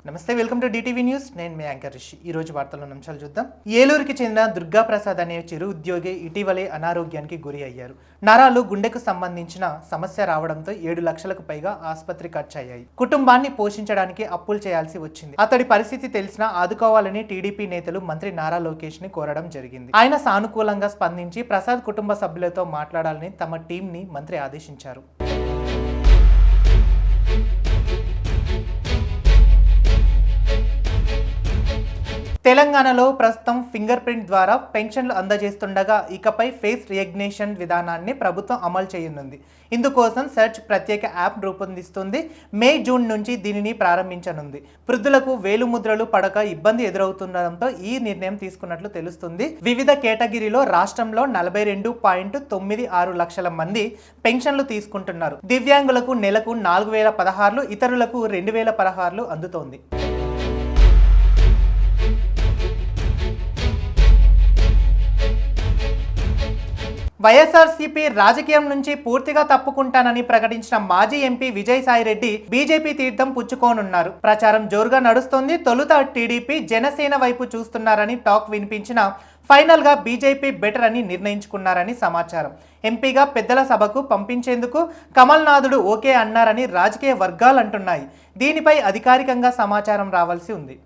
నమస్తే, welcome to DTV news. నేను మీ anchor Rishi. ఈ రోజు వార్తల్లో అంశాలు చూద్దాం. ఏలూరుకి చెందిన దుర్గా ప్రసాద్ అనే చిరు ఉద్యోగి ఇటీవలే అనారోగ్యానికి గురి అయ్యారు. నరాలు, గుండెకు సంబంధించిన సమస్య రావడంతో 7 లక్షలకు పైగా ఆసుపత్రి ఖర్చు అయ్యాయి. కుటుంబాన్ని పోషించడానికి అప్పులు చేయాల్సి వచ్చింది. అతడి పరిస్థితి తెలిసినా ఆదుకోవాలని టీడీపీ నేతలు మంత్రి నారా లోకేష్ ని కోరడం జరిగింది. ఆయన సానుకూలంగా స్పందించి ప్రసాద్ కుటుంబ సభ్యులతో మాట్లాడాలని తమ టీంని మంత్రి ఆదేశించారు. తెలంగాణలో ప్రస్తుతం ఫింగర్ ప్రింట్ ద్వారా పెన్షన్లు అందజేస్తుండగా ఇకపై ఫేస్ రికగ్నిషన్ విధానాన్ని ప్రభుత్వం అమలు చేయనుంది. ఇందుకోసం సెర్చ్ ప్రత్యేక యాప్ రూపొందిస్తుంది. మే, జూన్ నుంచి దీనిని ప్రారంభించనుంది. వృద్ధులకు వేలుముద్రలు పడక ఇబ్బంది ఎదురవుతుండడంతో ఈ నిర్ణయం తీసుకున్నట్లు తెలుస్తుంది. వివిధ కేటగిరీలో రాష్ట్రంలో 42.96 లక్షల మంది పెన్షన్లు తీసుకుంటున్నారు. దివ్యాంగులకు నెలకు 4016, ఇతరులకు 2016 అందుతోంది. వైఎస్ఆర్సీపీ రాజకీయం నుంచి పూర్తిగా తప్పుకుంటానని ప్రకటించిన మాజీ ఎంపీ విజయసాయిరెడ్డి బీజేపీ తీర్థం పుచ్చుకోనున్నారు. ప్రచారం జోరుగా నడుస్తోంది. తొలుత టీడీపీ, జనసేన వైపు చూస్తున్నారని టాక్ వినిపించిన ఫైనల్ గా బీజేపీ బెటర్ అని నిర్ణయించుకున్నారని సమాచారం. ఎంపీగా పెద్దల సభకు పంపించేందుకు కమల్నాథుడు ఓకే అన్నారని రాజకీయ వర్గాలు అంటున్నాయి. దీనిపై అధికారికంగా సమాచారం రావాల్సి ఉంది.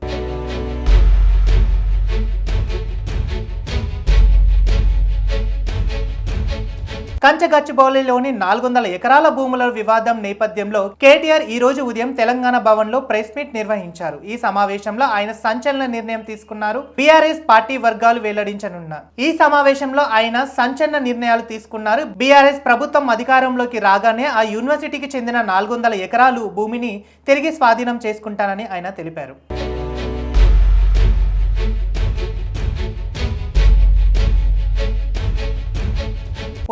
కంచగచ్చిబౌలిలోని 400 ఎకరాల భూముల వివాదం నేపథ్యంలో కేటీఆర్ ఈ రోజు ఉదయం తెలంగాణ భవన్ లో ప్రెస్ మీట్ నిర్వహించారు. ఈ సమావేశంలో ఆయన సంచలన నిర్ణయం తీసుకున్నారు. బీఆర్ఎస్ పార్టీ వర్గాలు వెల్లడించనున్నారు. ఈ సమావేశంలో ఆయన సంచలన నిర్ణయాలు తీసుకున్నారు. బీఆర్ఎస్ ప్రభుత్వం అధికారంలోకి రాగానే ఆ యూనివర్సిటీకి చెందిన 400 ఎకరాలు భూమిని తిరిగి స్వాధీనం చేసుకుంటానని ఆయన తెలిపారు.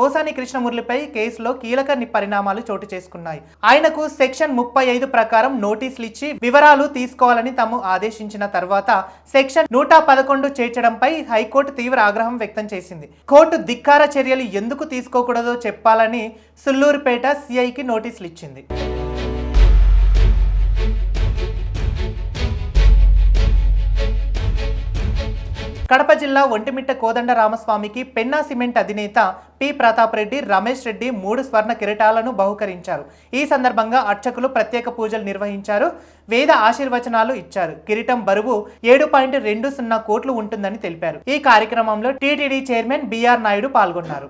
పోసాని కృష్ణమురళిపై కేసులో కీలక పరిణామాలు చోటు చేసుకున్నాయి. ఆయనకు సెక్షన్ 35 ప్రకారం నోటీసులు ఇచ్చి వివరాలు తీసుకోవాలని తాము ఆదేశించిన తర్వాత సెక్షన్ 111 చేర్చడంపై హైకోర్టు తీవ్ర ఆగ్రహం వ్యక్తం చేసింది. కోర్టు ధిక్కార చర్యలు ఎందుకు తీసుకోకూడదో చెప్పాలని సుల్లూరుపేట సిఐకి నోటీసులు ఇచ్చింది. కడప జిల్లా ఒంటిమిట్ట కోదండ రామస్వామికి పెన్నా సిమెంట్ అధినేత పి ప్రతాప్ రెడ్డి, రమేష్ రెడ్డి 3 స్వర్ణ కిరీటాలను బహుకరించారు. ఈ సందర్భంగా అర్చకులు ప్రత్యేక పూజలు నిర్వహించారు. వేద ఆశీర్వచనాలు ఇచ్చారు. కిరీటం బరువు 7.20 కోట్లు ఉంటుందని తెలిపారు. ఈ కార్యక్రమంలో టీటీడీ చైర్మన్ బిఆర్ నాయుడు పాల్గొన్నారు.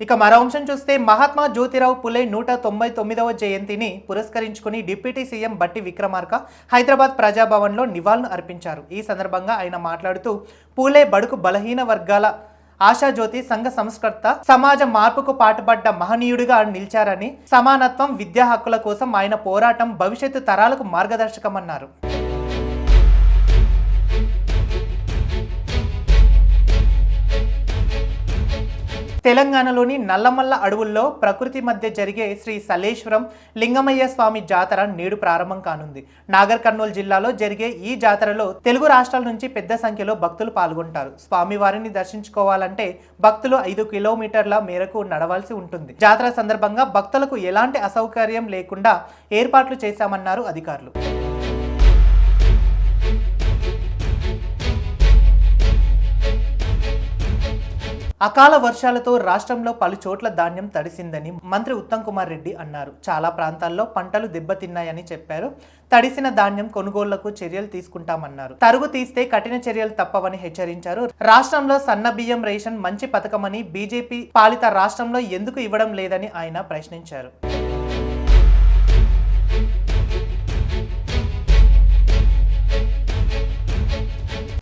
ఇక మరో అంశం చూస్తే మహాత్మా జ్యోతిరావు పులే 199వ జయంతిని పురస్కరించుకుని డిప్యూటీ సీఎం బట్టి విక్రమార్క హైదరాబాద్ ప్రజాభవన్లో నివాళులు అర్పించారు. ఈ సందర్భంగా ఆయన మాట్లాడుతూ పూలే బడుగు బలహీన వర్గాల ఆశాజ్యోతి, సంఘ సంస్కర్త, సమాజ మార్పుకు పాటుపడ్డ మహనీయుడిగా నిలిచారని, సమానత్వం, విద్యా హక్కుల కోసం ఆయన పోరాటం భవిష్యత్తు తరాలకు మార్గదర్శకమన్నారు. తెలంగాణలోని నల్లమల్ల అడవుల్లో ప్రకృతి మధ్య జరిగే శ్రీ సలేశ్వరం లింగమయ్య స్వామి జాతర నేడు ప్రారంభం కానుంది. నాగర్ కర్నూలు జిల్లాలో జరిగే ఈ జాతరలో తెలుగు రాష్ట్రాల నుంచి పెద్ద సంఖ్యలో భక్తులు పాల్గొంటారు. స్వామివారిని దర్శించుకోవాలంటే భక్తులు 5 కిలోమీటర్ల మేరకు నడవాల్సి ఉంటుంది. జాతర సందర్భంగా భక్తులకు ఎలాంటి అసౌకర్యం లేకుండా ఏర్పాట్లు చేశామన్నారు అధికారులు. అకాల వర్షాలతో రాష్ట్రంలో పలు చోట్ల ధాన్యం తడిసిందని మంత్రి ఉత్తమ్ కుమార్ రెడ్డి అన్నారు. చాలా ప్రాంతాల్లో పంటలు దెబ్బతిన్నాయని చెప్పారు. తడిసిన ధాన్యం కొనుగోళ్లకు చర్యలు తీసుకుంటామన్నారు. తరుగు తీస్తే కఠిన చర్యలు తప్పవని హెచ్చరించారు. రాష్ట్రంలో సన్న బియ్యం రేషన్ మంచి పథకమని బీజేపీ పాలిత రాష్ట్రంలో ఎందుకు ఇవ్వడం లేదని ఆయన ప్రశ్నించారు.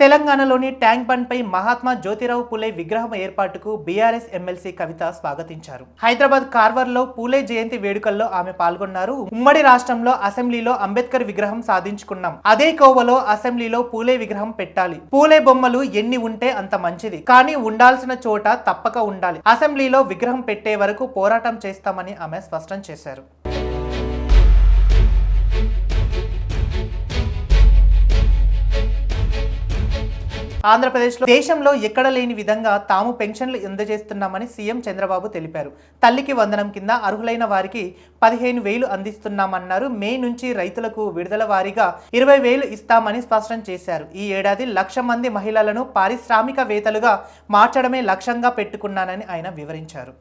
తెలంగాణలోని ట్యాంక్ బండ్ పై మహాత్మా జ్యోతిరావు పూలే విగ్రహం ఏర్పాటుకు బీఆర్ఎస్ ఎమ్మెల్సీ కవిత స్వాగతించారు. హైదరాబాద్ కార్వర్లో పూలే జయంతి వేడుకల్లో ఆమె పాల్గొన్నారు. ఉమ్మడి రాష్ట్రంలో అసెంబ్లీలో అంబేద్కర్ విగ్రహం సాధించుకున్నాం. అదే కోవలో అసెంబ్లీలో పూలే విగ్రహం పెట్టాలి. పూలే బొమ్మలు ఎన్ని ఉంటే అంత మంచిది, కానీ ఉండాల్సిన చోట తప్పక ఉండాలి. అసెంబ్లీలో విగ్రహం పెట్టే వరకు పోరాటం చేస్తామని ఆమె స్పష్టం చేశారు. ఆంధ్రప్రదేశ్లో దేశంలో ఎక్కడ లేని విధంగా తాము పెన్షన్లు అందజేస్తున్నామని సీఎం చంద్రబాబు తెలిపారు. తల్లికి వందనం కింద అర్హులైన వారికి 15,000 అందిస్తున్నామన్నారు. మే నుంచి రైతులకు విడుదల వారీగా 20,000 ఇస్తామని స్పష్టం చేశారు. ఈ ఏడాది 1,00,000 మంది మహిళలను పారిశ్రామికవేత్తలుగా మార్చడమే లక్ష్యంగా పెట్టుకున్నానని ఆయన వివరించారు.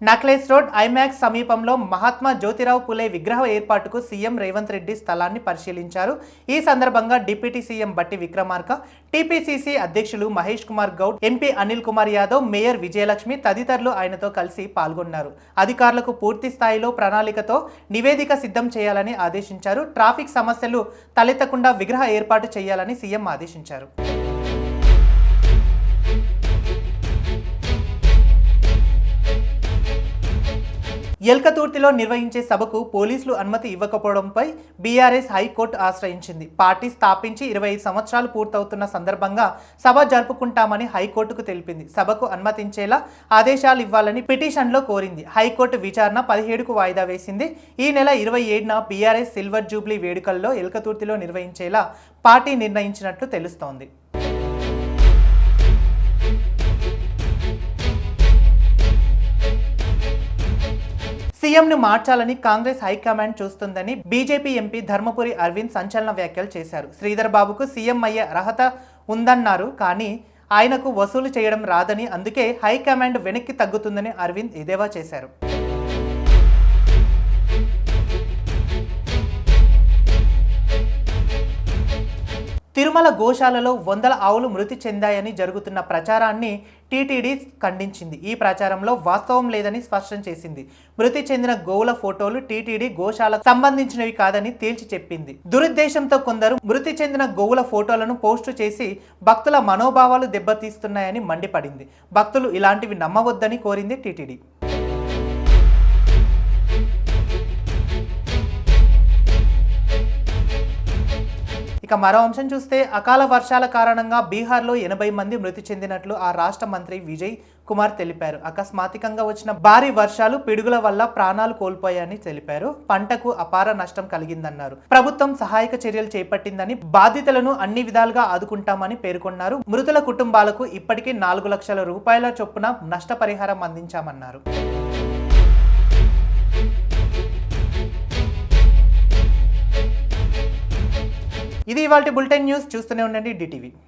నక్లెస్ రోడ్ ఐమాక్స్ సమీపంలో మహాత్మా జ్యోతిరావు పులే విగ్రహ ఏర్పాటుకు సీఎం రేవంత్ రెడ్డి స్థలాన్ని పరిశీలించారు. ఈ సందర్భంగా డిప్యూటీ సీఎం బట్టి విక్రమార్క, టీపీసీసీ అధ్యక్షులు మహేష్ కుమార్ గౌడ్, ఎంపీ అనిల్ కుమార్ యాదవ్, మేయర్ విజయలక్ష్మి తదితరులు ఆయనతో కలిసి పాల్గొన్నారు. అధికారులకు పూర్తి స్థాయిలో ప్రణాళికతో నివేదిక సిద్ధం చేయాలని ఆదేశించారు. ట్రాఫిక్ సమస్యలు తలెత్తకుండా విగ్రహ ఏర్పాటు చేయాలని సీఎం ఆదేశించారు. ఎల్కతుర్తిలో నిర్వహించే సభకు పోలీసులు అనుమతి ఇవ్వకపోవడంపై బీఆర్ఎస్ హైకోర్టు ఆశ్రయించింది. పార్టీ స్థాపించి 25 సంవత్సరాలు పూర్తవుతున్న సందర్భంగా సభ జరుపుకుంటామని హైకోర్టుకు తెలిపింది. సభకు అనుమతించేలా ఆదేశాలు ఇవ్వాలని పిటిషన్లో కోరింది. హైకోర్టు విచారణ 17కు వాయిదా వేసింది. ఈ నెల 27న బీఆర్ఎస్ సిల్వర్ జూబ్లీ వేడుకల్లో ఎల్కతుర్తిలో నిర్వహించేలా పార్టీ నిర్ణయించినట్లు తెలుస్తోంది. సీఎంను మార్చాలని కాంగ్రెస్ హైకమాండ్ చూస్తుందని బీజేపీ ఎంపీ ధర్మపురి అరవింద్ సంచలన వ్యాఖ్యలు చేశారు. శ్రీధర్ బాబుకు సీఎం అయ్యే అర్హత ఉందన్నారు, కానీ ఆయనకు వసూలు చేయడం రాదని, అందుకే హైకమాండ్ వెనక్కి తగ్గుతుందని అరవింద్ ఎద్దేవా చేశారు. తిరుమల గోశాలలో 100 ఆవులు మృతి చెందాయని జరుగుతున్న ప్రచారాన్ని టీటీడీ ఖండించింది. ఈ ప్రచారంలో వాస్తవం లేదని స్పష్టం చేసింది. మృతి చెందిన గోవుల ఫోటోలు టీటీడీ గోశాలకు సంబంధించినవి కాదని తేల్చి చెప్పింది. దురుద్దేశంతో కొందరు మృతి చెందిన గోవుల ఫోటోలను పోస్టు చేసి భక్తుల మనోభావాలు దెబ్బతీస్తున్నాయని మండిపడింది. భక్తులు ఇలాంటివి నమ్మవద్దని కోరింది టీటీడీ. ఇక మరో అంశం చూస్తే, అకాల వర్షాల కారణంగా బీహార్లో 80 మంది మృతి చెందినట్లు ఆ రాష్ట్ర మంత్రి విజయ్ కుమార్ తెలిపారు. అకస్మాత్తుగా వచ్చిన భారీ వర్షాలు, పిడుగుల వల్ల ప్రాణాలు కోల్పోయాయని తెలిపారు. పంటకు అపార నష్టం కలిగిందన్నారు. ప్రభుత్వం సహాయక చర్యలు చేపట్టిందని, బాధితులను అన్ని విధాలుగా ఆదుకుంటామని పేర్కొన్నారు. మృతుల కుటుంబాలకు ఇప్పటికీ 4 లక్షల రూపాయల చొప్పున నష్టపరిహారం అందించామన్నారు. ఇది ఇవాల్టి బులెటిన్ న్యూస్. చూస్తూనే ఉండండి డిటీవీ.